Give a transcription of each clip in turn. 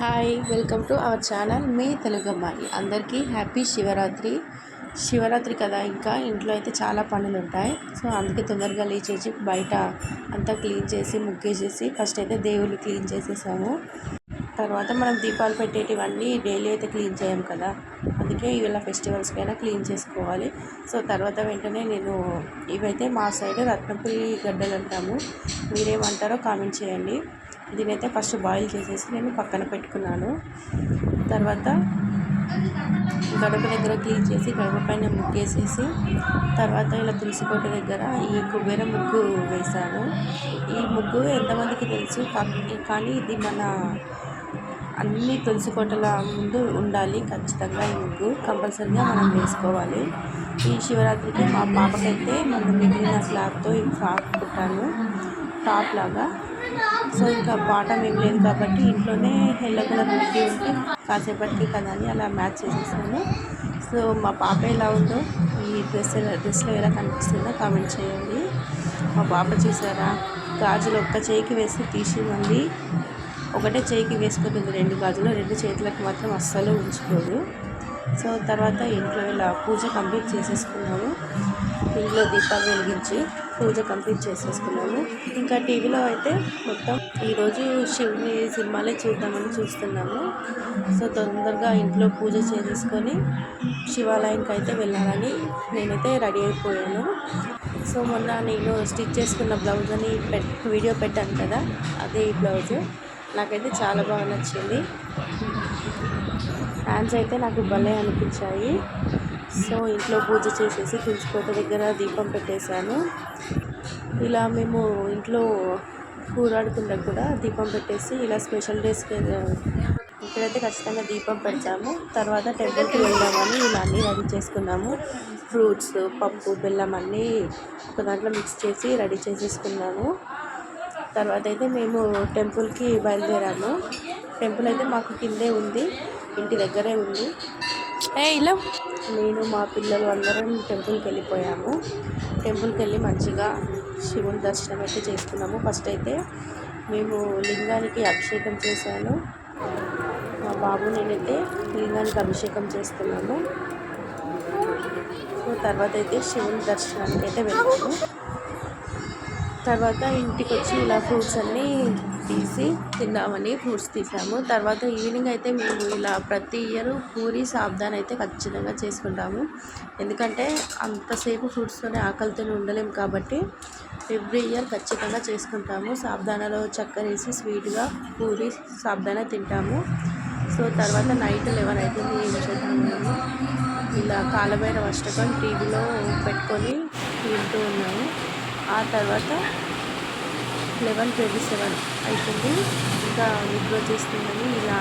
Hi welcome to our channel మీ తెలుగు అమ్మాయి. అందరికీ హ్యాపీ శివరాత్రి. శివరాత్రి కదా, ఇంకా ఇంట్లో అయితే చాలా పనులు ఉంటాయి. సో అందుకే తొందరగా లేచేసి బయట అంతా క్లీన్ చేసి ముగ్గేసేసి ఫస్ట్ అయితే దేవుళ్ళు క్లీన్ చేసేసాము. తర్వాత మనం దీపాలు పెట్టేటివన్నీ డైలీ అయితే క్లీన్ చేయం కదా, అందుకే ఇవాళ ఫెస్టివల్స్కైనా క్లీన్ చేసుకోవాలి. సో తర్వాత వెంటనే నేను ఇవైతే మా సైడ్ రత్నపురి గడ్డలు అంటాము, మీరేమంటారో కామెంట్ చేయండి. దీనైతే ఫస్ట్ బాయిల్ చేసేసి నేను పక్కన పెట్టుకున్నాను. తర్వాత గడప దగ్గర క్లీన్ చేసి గడప పైన ముగ్గేసేసి తర్వాత ఇలా తులసి కోట దగ్గర ఈ కుబేర ముగ్గు వేశాను. ఈ ముగ్గు ఎంతమందికి తెలుసు, కానీ ఇది మన అన్ని తులసి కోటల ముందు ఉండాలి ఖచ్చితంగా. ఈ ముగ్గు కంపల్సరీగా మనం వేసుకోవాలి. ఈ శివరాత్రికి మా పాపకైతే మనం మిగిలిన క్లాత్తో ఈ ఫ్రాక్ కుట్టాను, టాప్ లాగా. సో ఇంకా బాటం ఏం లేదు కాబట్టి ఇంట్లోనే ఎల్లో కలర్ ముగ్గు ఉంటే కాసేపటికి కదా అని అలా మ్యాచ్ చేసేసాను. సో మా పాప ఎలా ఉందో, ఈ డ్రెస్లో ఎలా కనిపిస్తుందో కామెంట్ చేయండి. మా పాప చూసారా, గాజులు ఒక్క చేయికి వేసి తీసి మళ్ళీ ఒకటే చేయికి వేసుకుంటుంది, రెండు గాజులు రెండు చేతులకు మాత్రం అస్సలు ఉంచుకోదు. సో తర్వాత ఇంట్లో ఇలా పూజ కంప్లీట్ చేసేసుకున్నాము. ఇంట్లో దీపాలు వెలిగించి పూజ కంప్లీట్ చేసేసుకున్నాము. ఇంకా టీవీలో అయితే మొత్తం ఈరోజు శివుని సినిమాలే చూద్దామని చూస్తున్నాము. సో తొందరగా ఇంట్లో పూజ చేసేసుకొని శివాలయానికి అయితే వెళ్ళాలని నేనైతే రెడీ అయిపోయాను. సో మొన్న నేను స్టిచ్ చేసుకున్న బ్లౌజ్ అని వీడియో పెట్టాను కదా, అదే ఈ బ్లౌజ్ నాకైతే చాలా బాగా నచ్చింది. హ్యాండ్స్ అయితే నాకు భలే అనిపించాయి. సో ఇంట్లో పూజ చేసేసి తులసికోట దగ్గర దీపం పెట్టేశాను. ఇలా మేము ఇంట్లో కూరాడకుండా కూడా దీపం పెట్టేసి ఇలా స్పెషల్ డేస్కి ఇక్కడైతే ఖచ్చితంగా దీపం పెడతాము. తర్వాత టెంపుల్కి వెళ్దామని ఇలా అన్నీ రెడీ చేసుకున్నాము. ఫ్రూట్స్, పప్పు, బెల్లం అన్నీ ఒక దాంట్లో మిక్స్ చేసి రెడీ చేసేసుకున్నాము. తర్వాత అయితే మేము టెంపుల్కి బయలుదేరాము. టెంపుల్ అయితే మాకు కిందే ఉంది, ఇంటి దగ్గరే ఉంది. ఇలా నేను మా పిల్లలు అందరం టెంపుల్కి వెళ్ళిపోయాము. టెంపుల్కి వెళ్ళి మంచిగా శివుని దర్శనం అయితే చేసుకున్నాము. ఫస్ట్ అయితే మేము లింగానికి అభిషేకం చేశాను. మా బాబు నేనైతే లింగానికి అభిషేకం చేస్తున్నాము. సో తర్వాత అయితే శివుని దర్శనానికి అయితే వెళ్ళాము. తర్వాత ఇంటికి వచ్చి ఇలా ఫ్రూట్స్ అన్నీ తీసి తిందామని ఫ్రూట్స్ తీసాము. తర్వాత ఈవినింగ్ అయితే మేము ఇలా ప్రతి ఇయర్ పూరి సాబ్దాన్ అయితే ఖచ్చితంగా చేసుకుంటాము. ఎందుకంటే అంతసేపు ఫ్రూట్స్తోనే ఆకలితోనే ఉండలేము కాబట్టి ఎవ్రీ ఇయర్ ఖచ్చితంగా చేసుకుంటాము. సాబ్దానాలో చక్కెర వేసి స్వీట్గా పూరి సాబ్దానా తింటాము. సో తర్వాత నైట్ 11 అవుతుంది. ఏం చేద్దాము, మేము ఇలా కాలభైరవ అష్టకం టీవీలో పెట్టుకొని వింటూ ఉన్నాము. ఆ తర్వాత 11:27 అవుతుంది. ఇంకా నిద్ర వచ్చేస్తుందని ఇలా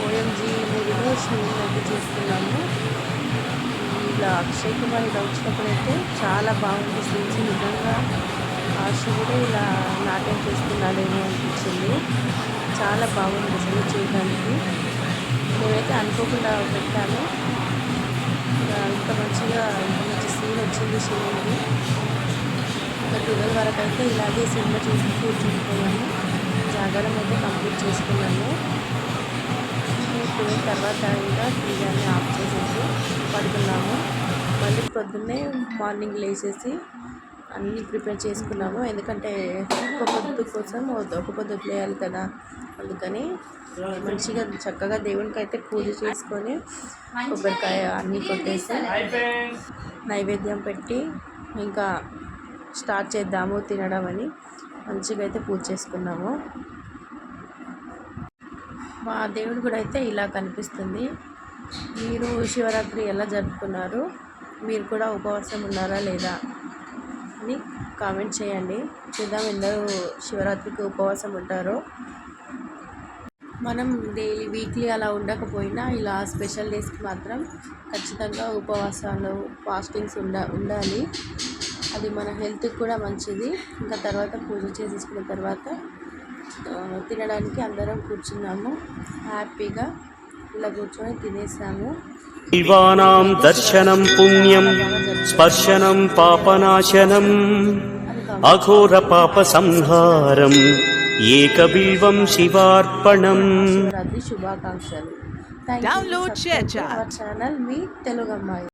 ఓఎంజీ మూవీలో శివుని అయితే చూస్తున్నాము. ఇలా అక్షయ్ కుమార్ ఇలా వచ్చినప్పుడైతే చాలా బాగుంది సీన్స్. నిజంగా ఆ శివుడే ఇలా నాట్యం చేస్తున్నాడేమో అనిపించింది. చాలా బాగుంది అసలు చూడడానికి. నేనైతే అనుకోకుండా పెట్టాను. ఇంత మంచి సీన్ వచ్చింది శివుడికి. 12 వరకు అయితే ఇలాగే సినిమా చూసి కూర్చుండిపోయాము. జాగారం అయితే కంప్లీట్ చేసుకున్నాము. 12 తర్వాత ఇంకా టీవీ ఆఫ్ చేసేసి పడుకున్నాము. మళ్ళీ పొద్దున్నే మార్నింగ్ లేచేసి అన్నీ ప్రిపేర్ చేసుకున్నాము. ఎందుకంటే ఒక పొద్దు కోసం ఒక పొద్దు వదిలేయాలి కదా, అందుకని మంచిగా చక్కగా దేవునికి అయితే పూజ చేసుకొని కొబ్బరికాయ అన్నీ కొట్టేసి నైవేద్యం పెట్టి ఇంకా స్టార్ట్ చేద్దాము తినడం అని మంచిగా అయితే పూజ చేసుకున్నాము. మా దేవుడు కూడా అయితే ఇలా కనిపిస్తుంది. మీరు శివరాత్రి ఎలా జరుపుకున్నారు, మీరు కూడా ఉపవాసం ఉన్నారా లేదా అని కామెంట్ చేయండి. చూద్దాం ఎందరూ శివరాత్రికి ఉపవాసం ఉంటారో. మనం డైలీ వీక్లీ అలా ఉండకపోయినా ఇలా స్పెషల్ డేస్కి మాత్రం ఖచ్చితంగా ఉపవాసాలు ఫాస్టింగ్స్ ఉండాలి. అది మన హెల్త్కి కూడా మంచిది. ఇంకా తర్వాత పూజ చేసేసుకున్న తర్వాత తినడానికి అందరం కూర్చున్నాము. హ్యాపీగా ఇలా కూర్చొని తినేసాము. శివానాం దర్శనం పుణ్యం స్పర్శనం పాపనాశనం అఘోర పాప సంహారం ఏకబిల్వం శివార్పణం. శివరాత్రి శుభాకాంక్షలు. Thank you. Download, share, chat. Our channel మీ తెలుగు అమ్మాయి.